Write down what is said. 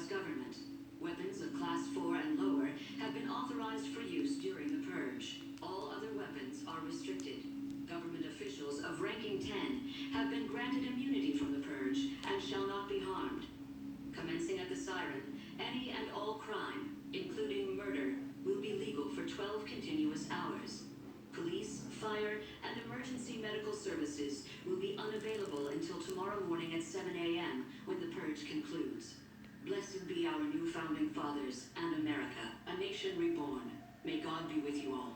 government. Weapons of Class 4 and lower have been authorized for use during the purge. All other weapons are restricted. Government officials of ranking 10 have been granted immunity from the purge and shall not be harmed. Commencing at the siren, any and all crime, including murder, will be legal for 12 continuous hours. Police, fire, and emergency medical services will be unavailable until tomorrow morning at 7 a.m. when the purge concludes. Blessed be our new founding fathers and America, a nation reborn. May God be with you all.